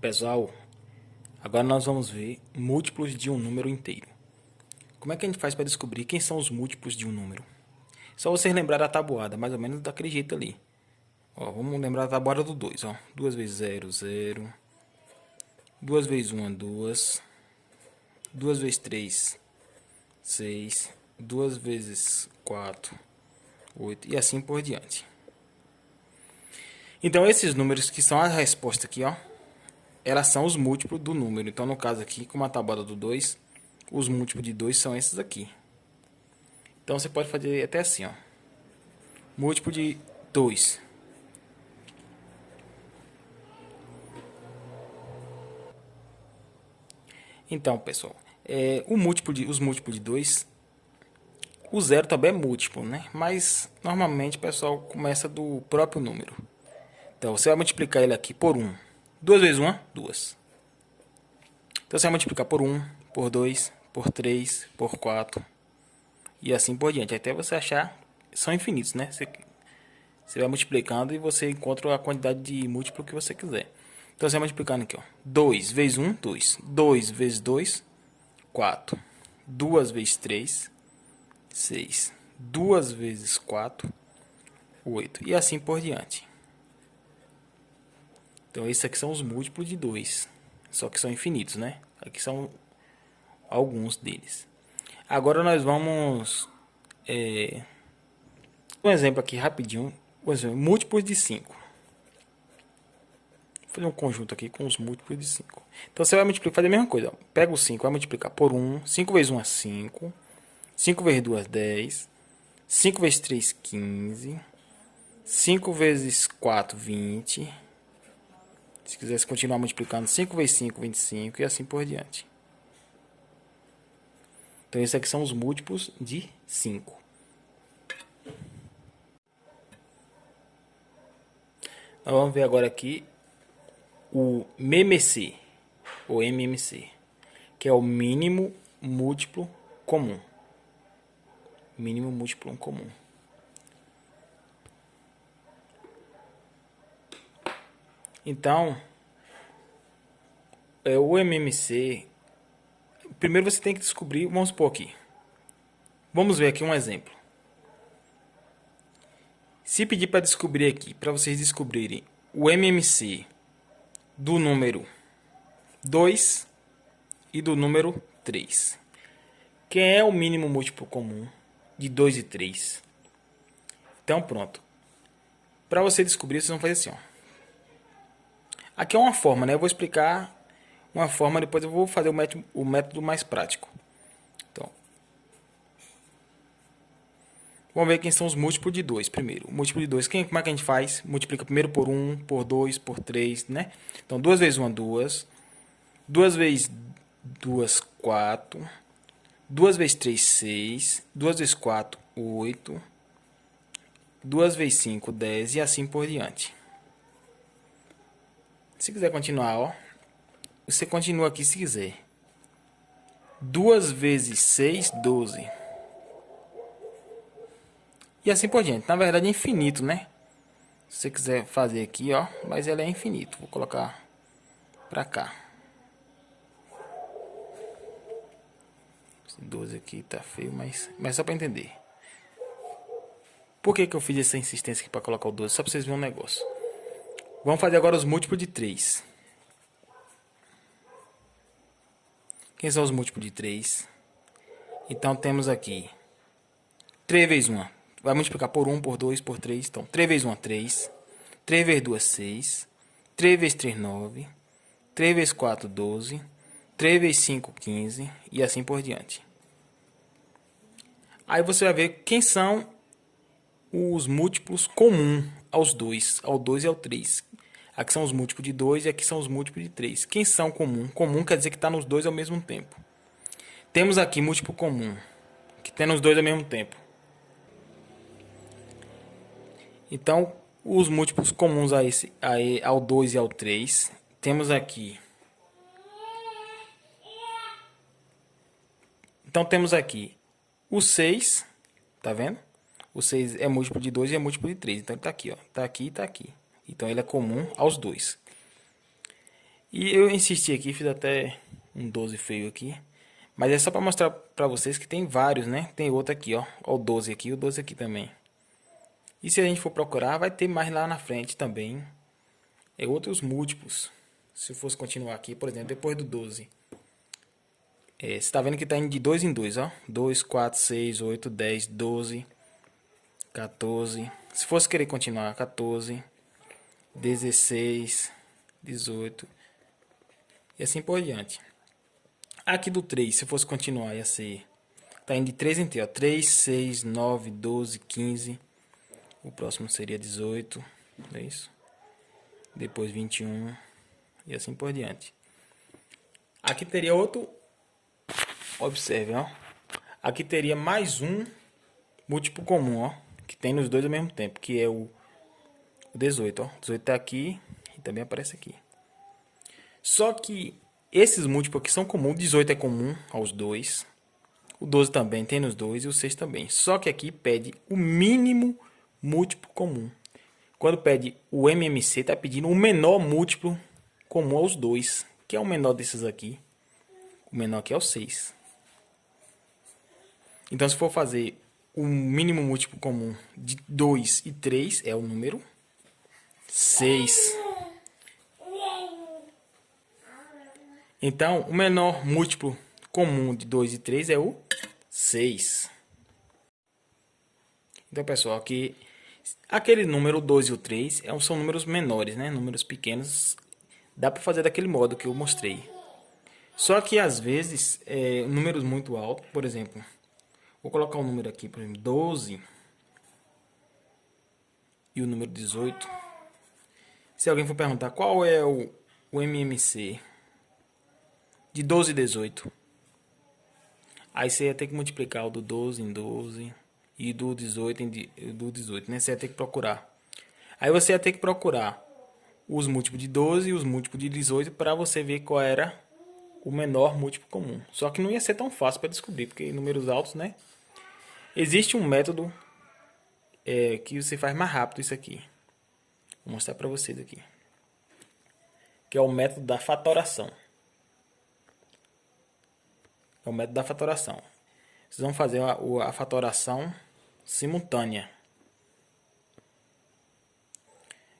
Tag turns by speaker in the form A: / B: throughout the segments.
A: Pessoal, agora nós vamos ver múltiplos de um número inteiro. Como é que a gente faz para descobrir quem são os múltiplos de um número? Só vocês lembrar da tabuada, mais ou menos daquele jeito ali. Ó, vamos lembrar da tabuada do 2. 2 vezes 0, 0. 2 vezes 1, 2. 2 vezes 3, 6. 2 vezes 4, 8. E assim por diante. Então esses números que são a resposta aqui, ó, elas são os múltiplos do número. Então, no caso aqui, como a tabuada do 2, os múltiplos de 2 são esses aqui. Então, você pode fazer até assim, ó. Múltiplo de 2. Então, pessoal, os múltiplos de 2, o zero também é múltiplo, né? Mas, normalmente, o pessoal começa do próprio número. Então, você vai multiplicar ele aqui por 1. 2 vezes 1, 2. Então, você vai multiplicar por 1, por 2, por 3, por 4. E assim por diante, até você achar, são infinitos, né? Você vai multiplicando e você encontra a quantidade de múltiplo que você quiser. Então você vai multiplicando aqui, ó. 2 vezes 1, 2. 2 vezes 2, 4. 2 vezes 3, 6. 2 vezes 4, 8. E assim por diante. Então esses aqui são os múltiplos de 2. Só que são infinitos, né? Aqui são alguns deles. Agora nós vamos um exemplo aqui rapidinho. Por exemplo, múltiplos de 5. Vou fazer um conjunto aqui com os múltiplos de 5. Então você vai multiplicar, fazer a mesma coisa. Ó. Pega o 5, vai multiplicar por 1. 5 vezes 1 é 5. 5 vezes 2 é 10. 5 vezes 3 é 15. 5 vezes 4 20. Se quisesse continuar multiplicando, 5 vezes 5 25 e assim por diante. Então esses aqui são os múltiplos de 5. Nós vamos ver agora aqui o MMC, ou MMC, que é o mínimo múltiplo comum. Mínimo múltiplo comum. Então, o MMC, primeiro você tem que descobrir, vamos supor aqui. Vamos ver aqui um exemplo. Se pedir para descobrir aqui, para vocês descobrirem o MMC do número 2 e do número 3. Quem é o mínimo múltiplo comum de 2 e 3? Então pronto. Para você descobrir, vocês vão fazer assim, ó. Aqui é uma forma, né? Eu vou explicar uma forma, depois eu vou fazer o método mais prático. Então, vamos ver quem são os múltiplos de 2 primeiro. O múltiplo de 2, como é que a gente faz? Multiplica primeiro por 1, por 2, por 3, né? Então, 2 vezes 1 é 2. 2 vezes 2, 4. 2 vezes 3, 6. 2 vezes 4, 8. 2 vezes 5, 10 e assim por diante. Se quiser continuar, ó, você continua aqui se quiser. 2 vezes 6, 12. E assim por diante. Na verdade é infinito, né? Se você quiser fazer aqui, ó, mas ele é infinito. Vou colocar pra cá. Esse 12 aqui tá feio, mas só pra entender. Por que eu fiz essa insistência aqui pra colocar o 12? Só pra vocês verem um negócio. Vamos fazer agora os múltiplos de 3. Quem são os múltiplos de 3? Então temos aqui 3 vezes 1. Vai multiplicar por 1, por 2, por 3. Então 3 vezes 1 é 3. 3 vezes 2 é 6. 3 vezes 3 é 9. 3 vezes 4 é 12. 3 vezes 5 é 15. E assim por diante. Aí você vai ver quem são os múltiplos comuns aos dois. Ao 2 e ao 3. Aqui são os múltiplos de 2 e aqui são os múltiplos de 3. Quem são comum? Comum quer dizer que está nos dois ao mesmo tempo. Temos aqui múltiplo comum, que tem nos dois ao mesmo tempo. Então, os múltiplos comuns ao 2 e ao 3. Temos aqui. Então, temos aqui o 6. Tá vendo? O 6 é múltiplo de 2 e é múltiplo de 3. Então, ele está aqui, ó. Está aqui e está aqui. Então, ele é comum aos dois. E eu insisti aqui, fiz até um 12 feio aqui. Mas é só para mostrar para vocês que tem vários, né? Tem outro aqui, ó. Ó, o 12 aqui, o 12 aqui também. E se a gente for procurar, vai ter mais lá na frente também. É outros múltiplos. Se eu fosse continuar aqui, por exemplo, depois do 12. Você está vendo que está indo de 2 em 2, ó. 2, 4, 6, 8, 10, 12, 14. Se fosse querer continuar, 14, 16, 18 e assim por diante. Aqui do 3, se eu fosse continuar, ia ser... Tá indo de 3 em 3, ó. 3, 6, 9, 12, 15. O próximo seria 18, não é isso? Depois 21 e assim por diante. Aqui teria outro... Observe, ó. Aqui teria mais um múltiplo comum, ó. Que tem nos dois ao mesmo tempo, que é o 18, ó. 18 tá aqui e também aparece aqui. Só que esses múltiplos aqui são comuns. 18 é comum aos dois. O 12 também tem nos dois e o 6 também. Só que aqui pede o mínimo múltiplo comum. Quando pede o MMC, está pedindo o menor múltiplo comum aos dois. Que é o menor desses aqui. O menor aqui é o 6. Então, se for fazer o mínimo múltiplo comum de 2 e 3, é o número 6. Então, o menor múltiplo comum de 2 e 3 é o 6. Então, pessoal, aqui aquele número 2 e o 3 são números menores, né? Números pequenos. Dá para fazer daquele modo que eu mostrei. Só que às vezes, números muito altos, por exemplo, vou colocar um número aqui, por exemplo, 12 e o número 18. Se alguém for perguntar qual é o MMC de 12 e 18, aí você ia ter que multiplicar o do 12 em 12 e do 18 do 18, né? Você ia ter que procurar. Aí você ia ter que procurar os múltiplos de 12 e os múltiplos de 18 para você ver qual era o menor múltiplo comum. Só que não ia ser tão fácil para descobrir, porque em números altos, né? Existe um método que você faz mais rápido isso aqui. Vou mostrar para vocês aqui. Que é o método da fatoração. É o método da fatoração. Vocês vão fazer a fatoração simultânea.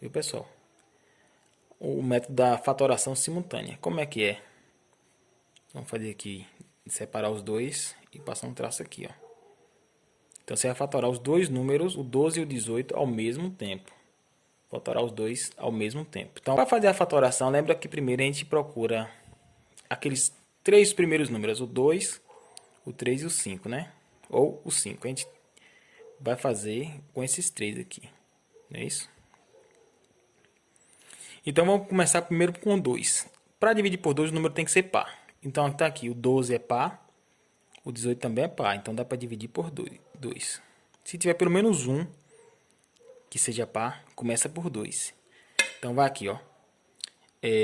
A: Viu, pessoal? O método da fatoração simultânea. Como é que é? Vamos fazer aqui, separar os dois e passar um traço aqui, ó. Então você vai fatorar os dois números, o 12 e o 18, ao mesmo tempo. Fatorar os dois ao mesmo tempo. Então, para fazer a fatoração, lembra que primeiro a gente procura aqueles três primeiros números, o 2, o 3 e o 5, né? Ou o 5. A gente vai fazer com esses três aqui, não é isso? Então vamos começar primeiro com o 2. Para dividir por 2, o número tem que ser par. Então está aqui, o 12 é par, o 18 também é par. Então dá para dividir por 2. Se tiver pelo menos um que seja par, começa por 2. Então vai aqui, ó.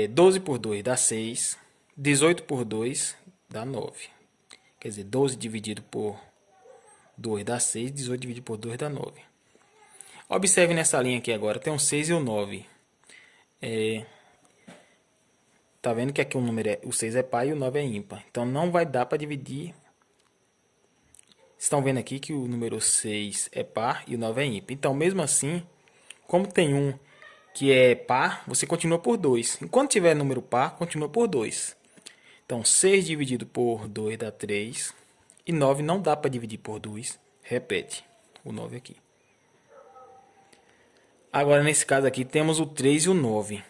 A: 12 por 2 dá 6. 18 por 2 dá 9. Quer dizer, 12 dividido por 2 dá 6. 18 dividido por 2 dá 9. Observe nessa linha aqui agora, tem um 6 e o 9. Tá vendo que aqui o 6 é par e o 9 é ímpar. Então não vai dar para dividir. Estão vendo aqui que o número 6 é par e o 9 é ímpar. Então mesmo assim, como tem um que é par, você continua por 2. Enquanto tiver número par, continua por 2. Então 6 dividido por 2 dá 3. E 9 não dá para dividir por 2. Repete o 9 aqui. Agora nesse caso aqui temos o 3 e o 9.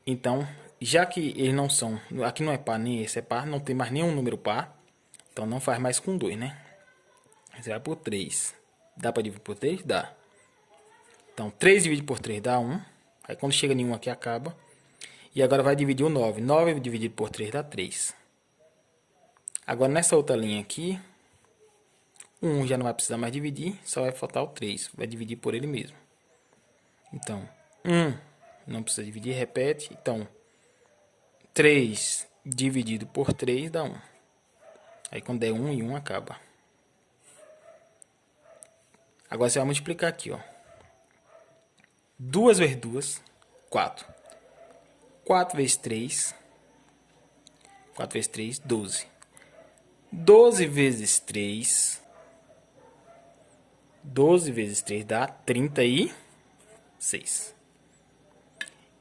A: Então, já que eles não são, aqui não é par nem esse é par, não tem mais nenhum número par. Então não faz mais com 2, né? Você vai por 3. Dá para dividir por 3? Dá. Então 3 dividido por 3 dá 1. Aí quando chega em 1 aqui acaba. E agora vai dividir o 9. 9 dividido por 3 dá 3. Agora nessa outra linha aqui, 1 já não vai precisar mais dividir, só vai faltar o 3. Vai dividir por ele mesmo. Então, 1 não precisa dividir, repete. Então, 3 dividido por 3 dá 1. Aí quando der 1 e 1 acaba. Agora você vai multiplicar aqui, ó. 2 vezes 2, 4. 4 vezes 3. 4 vezes 3, 12. 12 vezes 3. 12 vezes 3 dá 36.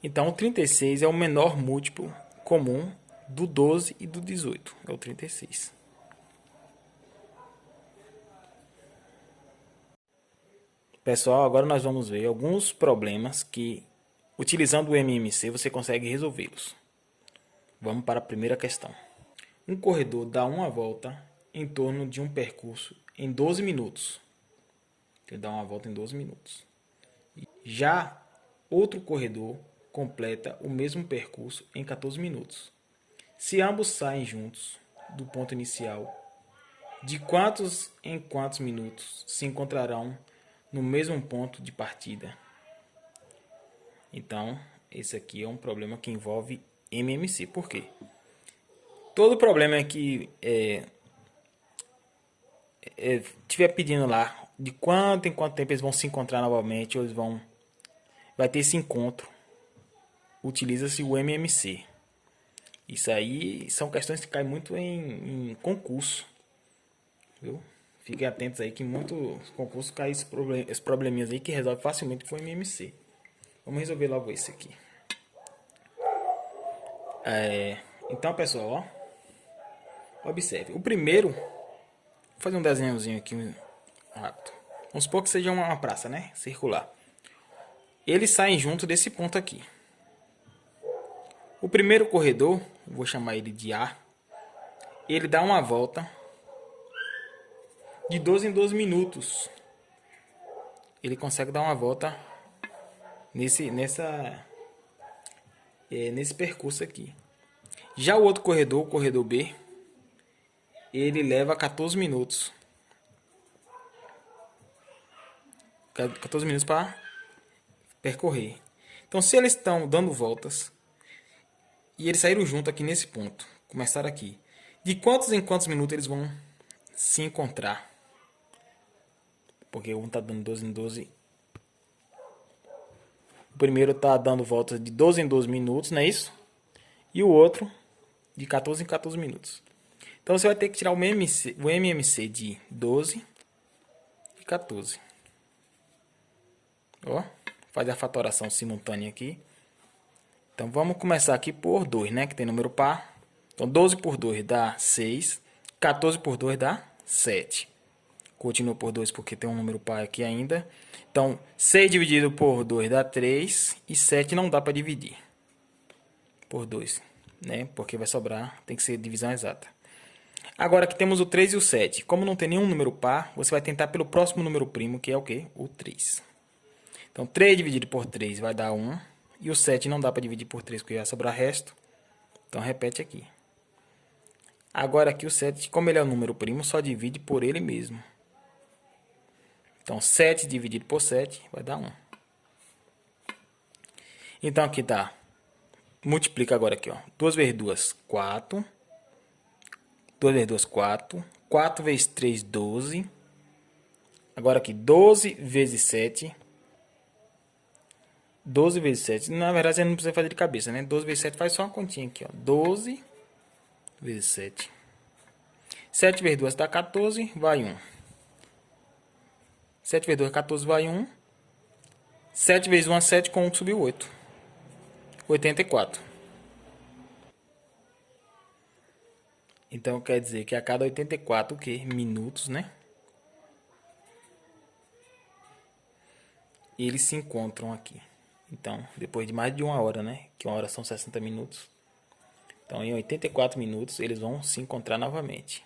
A: Então, o 36 é o menor múltiplo comum do 12 e do 18. É o 36. Pessoal, agora nós vamos ver alguns problemas que, utilizando o MMC, você consegue resolvê-los. Vamos para a primeira questão. Um corredor dá uma volta em torno de um percurso em 12 minutos. Ele dá uma volta em 12 minutos. Já outro corredor completa o mesmo percurso em 14 minutos. Se ambos saem juntos do ponto inicial, de quantos em quantos minutos se encontrarão no mesmo ponto de partida? Então, esse aqui é um problema que envolve MMC. Por quê? Todo problema é que estiver pedindo lá de quanto em quanto tempo eles vão se encontrar novamente, ou eles vai ter esse encontro, utiliza-se o MMC. Isso aí são questões que caem muito em concurso, viu? Fiquem atentos aí que muitos concursos caem esses probleminhas aí que resolve facilmente com o MMC. Vamos resolver logo esse aqui. Então, pessoal, ó, observe. O primeiro, vou fazer um desenhozinho aqui rápido. Vamos supor que seja uma praça, né? Circular. Eles saem junto desse ponto aqui. O primeiro corredor, vou chamar ele de A. Ele dá uma volta de 12 em 12 minutos. Ele consegue dar uma volta nesse percurso aqui. Já o outro corredor, o corredor B, ele leva 14 minutos. 14 minutos para percorrer. Então, se eles estão dando voltas e eles saíram junto aqui nesse ponto, começaram aqui, de quantos em quantos minutos eles vão se encontrar? Porque um está dando 12 em 12. O primeiro está dando voltas de 12 em 12 minutos, não é isso? E o outro de 14 em 14 minutos. Então você vai ter que tirar o MMC de 12 e 14. Ó, faz a fatoração simultânea aqui. Então vamos começar aqui por 2, né? Que tem número par. Então 12 por 2 dá 6. 14 por 2 dá 7. Continua por 2 porque tem um número par aqui ainda. Então 6 dividido por 2 dá 3. E 7 não dá para dividir por 2, né? Porque vai sobrar, tem que ser divisão exata. Agora aqui temos o 3 e o 7. Como não tem nenhum número par, você vai tentar pelo próximo número primo, que é o quê? O 3. Então 3 dividido por 3 vai dar 1. E o 7 não dá para dividir por 3 porque vai sobrar resto. Então repete aqui. Agora aqui o 7, como ele é um número primo, só divide por ele mesmo. Então 7 dividido por 7 vai dar 1. Então aqui tá. Multiplica agora aqui, ó. 2 vezes 2, 4. 2 vezes 2, 4. 4 vezes 3, 12. Agora aqui, 12 vezes 7. 12 vezes 7. Na verdade, você não precisa fazer de cabeça, né? 12 vezes 7 faz só uma continha aqui, ó. 12 vezes 7. 7 vezes 2 dá 14, vai 1. 7 vezes 2, 14, vai 1. 7 vezes 1 é 7, com 1 subiu 8. 84. Então, quer dizer que a cada 84, o quê? Minutos, né? Eles se encontram aqui. Então, depois de mais de uma hora, né? Que uma hora são 60 minutos. Então, em 84 minutos, eles vão se encontrar novamente.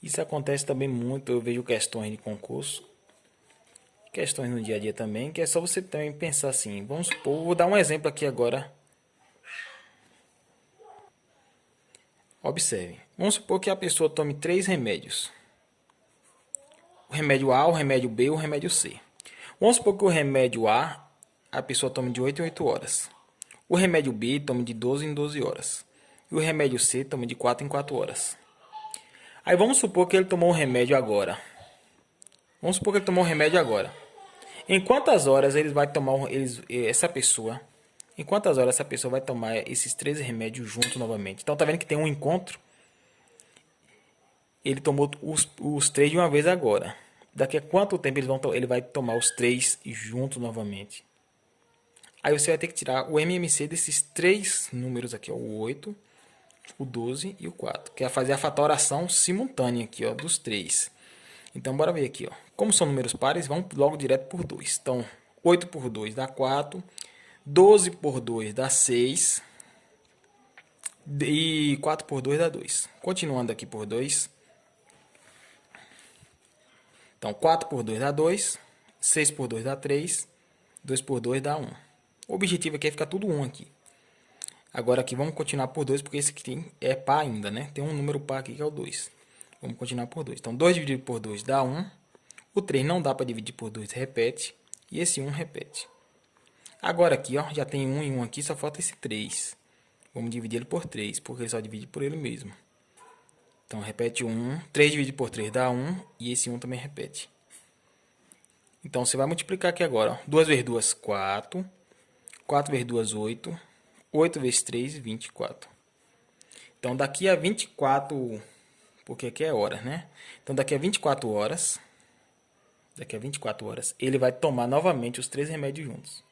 A: Isso acontece também muito, eu vejo questões de concurso. Questões no dia a dia também, que é só você também pensar assim. Vamos supor, vou dar um exemplo aqui agora. Observe. Vamos supor que a pessoa tome 3 remédios. O remédio A, o remédio B e o remédio C. Vamos supor que o remédio A, a pessoa tome de 8 em 8 horas. O remédio B tome de 12 em 12 horas. E o remédio C tome de 4 em 4 horas. Aí vamos supor que ele tomou um remédio agora. Vamos supor que ele tomou um remédio agora. Em quantas horas ele vai tomar essa pessoa Em quantas horas essa pessoa vai tomar esses 13 remédios juntos novamente? Então tá vendo que tem um encontro? Ele tomou os 3 de uma vez agora. Daqui a quanto tempo ele vai tomar os 3 juntos novamente? Aí você vai ter que tirar o MMC desses 3 números aqui, ó, o 8, o 12 e o 4, que é fazer a fatoração simultânea aqui, ó, dos 3. Então bora ver aqui, ó. Como são números pares, vamos logo direto por 2. Então, 8 por 2 dá 4, 12 por 2 dá 6 e 4 por 2 dá 2. Continuando aqui por 2. Então, 4 por 2 dá 2, 6 por 2 dá 3, 2 por 2 dá 1. O objetivo aqui é ficar tudo 1 aqui. Agora aqui vamos continuar por 2, porque esse aqui é par ainda, né? Tem um número par aqui que é o 2. Vamos continuar por 2. Então, 2 dividido por 2 dá 1. O 3 não dá para dividir por 2, repete. E esse 1 repete. Agora aqui, ó, já tem 1 e 1 aqui, só falta esse 3. Vamos dividir ele por 3, porque ele só divide por ele mesmo. Então, repete 1. 3 dividido por 3 dá 1. E esse 1 também repete. Então, você vai multiplicar aqui agora, ó. 2 vezes 2, 4. 4 vezes 2, 8. 8 vezes 3, 24. Então, daqui a 24... Porque aqui é horas, né? Então, daqui a 24 horas... ele vai tomar novamente os 3 remédios juntos.